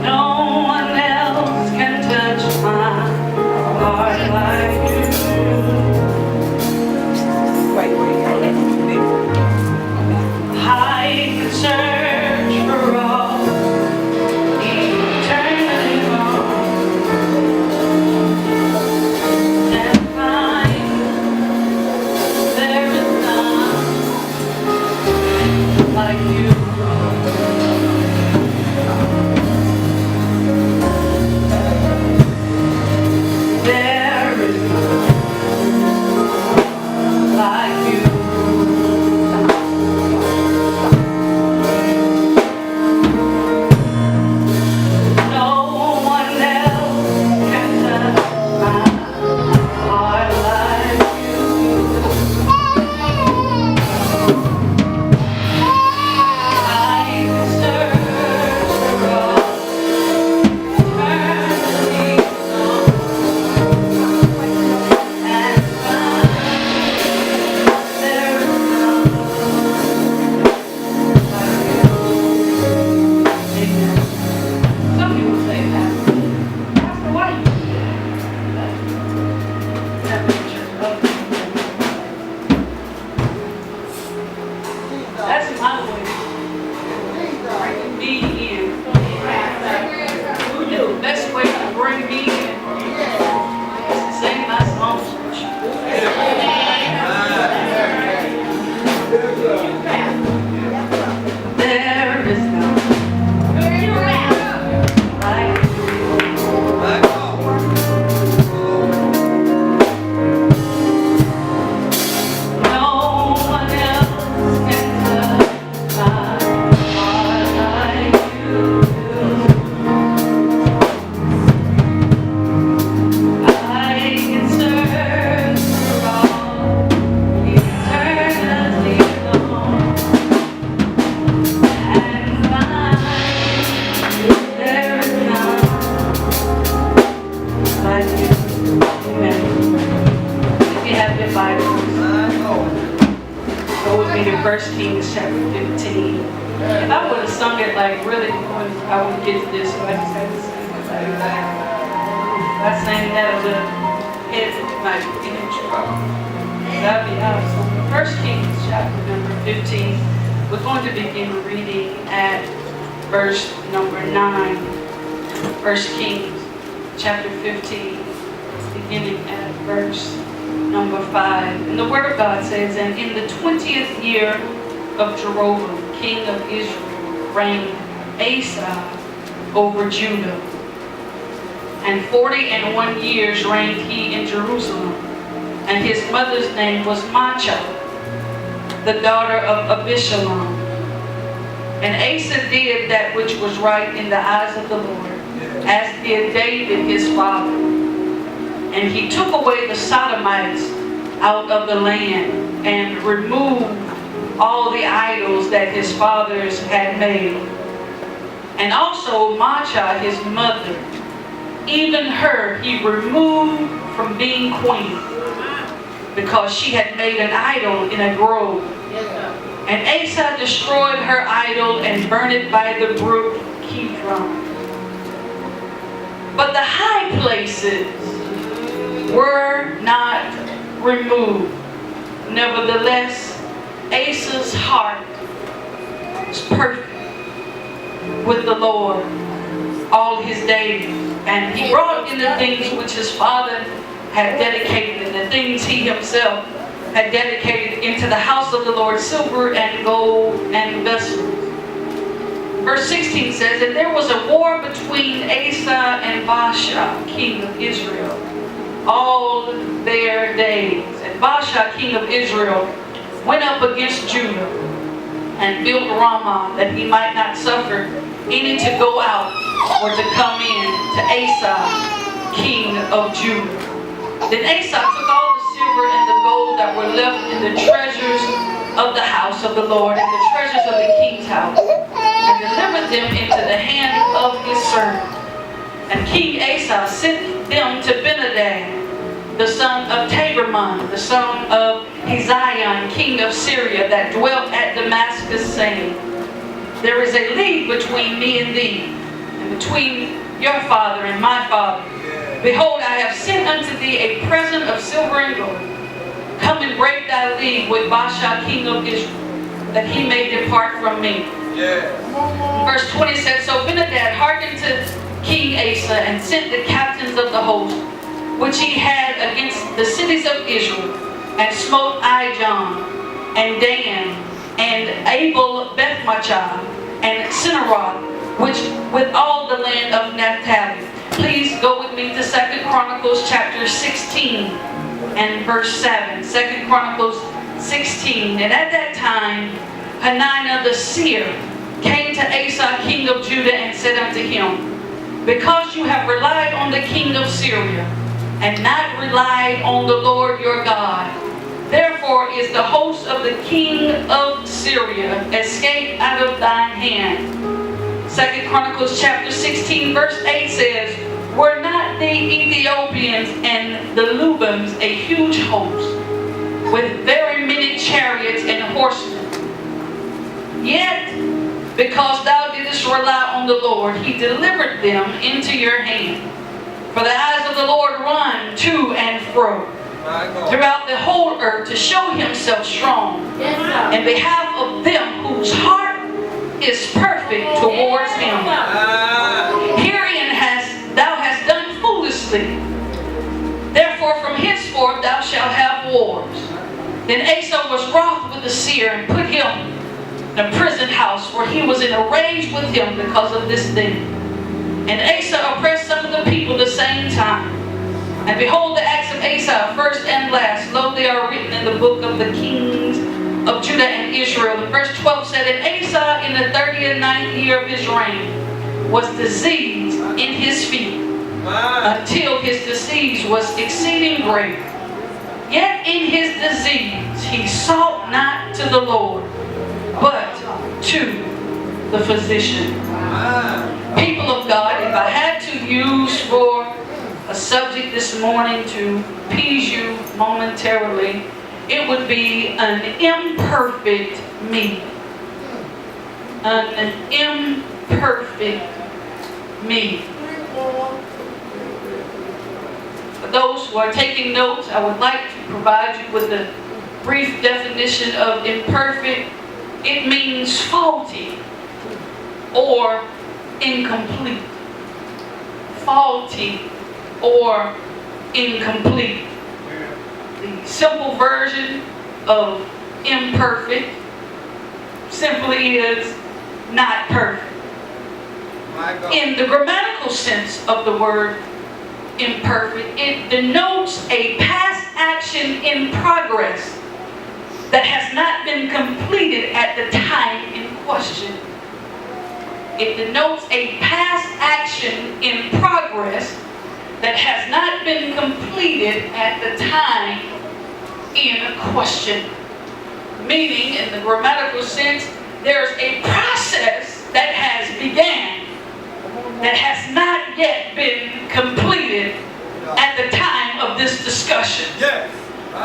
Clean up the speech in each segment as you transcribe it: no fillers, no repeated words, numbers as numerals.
No one else can touch my heart like you. I can search for all eternity long and find there is none like you. There is none like you. No one else can touch my heart like you. I can search for all eternity long and find there is none like you. Amen. Some people say that. Pastor, why you do that? That picture of that's my way. Bring me in. Who knew? Best way to bring me in is to sing my songs. There is none like no one else can touch my heart like you do. I can search for all eternity long and find there is none like you. Amen. If you have your Bibles, go with me to 1 Kings chapter 15. If I would have sung it like really, I wouldn't get to this, so I just had to sing it like that. If I sang that a little heavy, might be in trouble. That'd be awesome. 1 Kings chapter number 15. We're going to begin reading at verse number 9. 1 Kings chapter 15, beginning at verse number 5. And the word of God says, and in the 20th year of Jeroboam, king of Israel, reigned Asa over Judah. And 41 years reigned he in Jerusalem. And his mother's name was Maachah, the daughter of Abishalom. And Asa did that which was right in the eyes of the Lord, as did David his father. And he took away the Sodomites out of the land and removed all the idols that his fathers had made. And also Maachah his mother, even her he removed from being queen, because she had made an idol in a grove. And Asa destroyed her idol and burned it by the brook Kidron. But the high places were not removed. Nevertheless, Asa's heart was perfect with the Lord all his days. And he brought in the things which his father had dedicated, and the things he himself had dedicated into the house of the Lord, silver and gold and vessels. Verse 16 says, and there was a war between Asa and Baasha, king of Israel, all their days. And Baasha, king of Israel, went up against Judah and built Ramah, that he might not suffer any to go out or to come in to Asa, king of Judah. Then Asa took all the silver and the gold that were left in the treasures of the house of the Lord and the treasures of the king's house, and delivered them into the hand of his servant. And King Asa sent them to Benadad, the son of Tabermon, the son of Hazael, king of Syria, that dwelt at Damascus, saying, there is a league between me and thee, and between your father and my father. Behold, I have sent unto thee a present of silver and gold. Come and break thy league with Baasha, king of Israel, that he may depart from me. Verse 20 says, so Ben-hadad hearkened to King Asa, and sent the captains of the host, which he had against the cities of Israel, and smote Ijon, and Dan, and Abel Bethmachah, and Sinneroth, which with all the land of Naphtali. Please go with me to 2 Chronicles chapter 16 and verse 7. 2 Chronicles 16. And at that time, Hananiah the seer came to Asa, king of Judah, and said unto him, because you have relied on the king of Syria, and not relied on the Lord your God, therefore is the host of the king of Syria escaped out of thine hand. 2 Chronicles chapter 16 verse 8 says, were not the Ethiopians and the Lubims a huge host, with very many chariots and horsemen? Yet, because thou didst rely on the Lord, he delivered them into your hand. For the eyes of the Lord run to and fro throughout the whole earth to show himself strong in behalf of them whose heart is perfect towards him. Herein thou hast done foolishly. Therefore from henceforth thou shalt have wars. Then Asa was wroth with the seer, and put him in a prison house, where he was in a rage with him because of this thing. And Asa oppressed some of the people the same time. And behold, the acts of Asa, first and last, lo, they are written in the book of the kings of Judah and Israel. And verse 12 said, and Asa in the 39th year of his reign was diseased in his feet, until his disease was exceeding great. Yet in his disease he sought not to the Lord, but to the physician. People of God, if I had to use for a subject this morning to appease you momentarily, it would be an imperfect me. An imperfect me. For those who are taking notes, I would like to provide you with a brief definition of imperfect. It means faulty or incomplete. Faulty or incomplete. The simple version of imperfect simply is not perfect. In the grammatical sense of the word imperfect, it denotes a past action in progress that has not been completed at the time in question. It denotes a past action in progress that has not been completed at the time in question. Meaning, in the grammatical sense, there's a process that has began that has not yet been completed at the time of this discussion. Yes.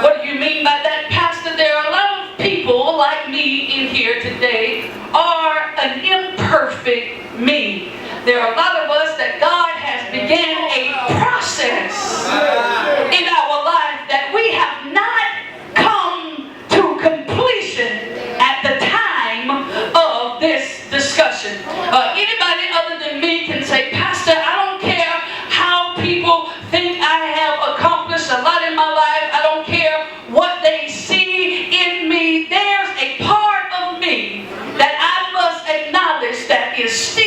What do you mean by that, Pastor? There are a lot of people like me in here today are an imperfect me. There are a lot of us that God has began a process in our life that we have not come to completion at the time of this discussion. Anybody other than me can say, Pastor, I don't care how people think I have accomplished a lot in my life. I don't care what they see in me. There's a part of me that I must acknowledge that is still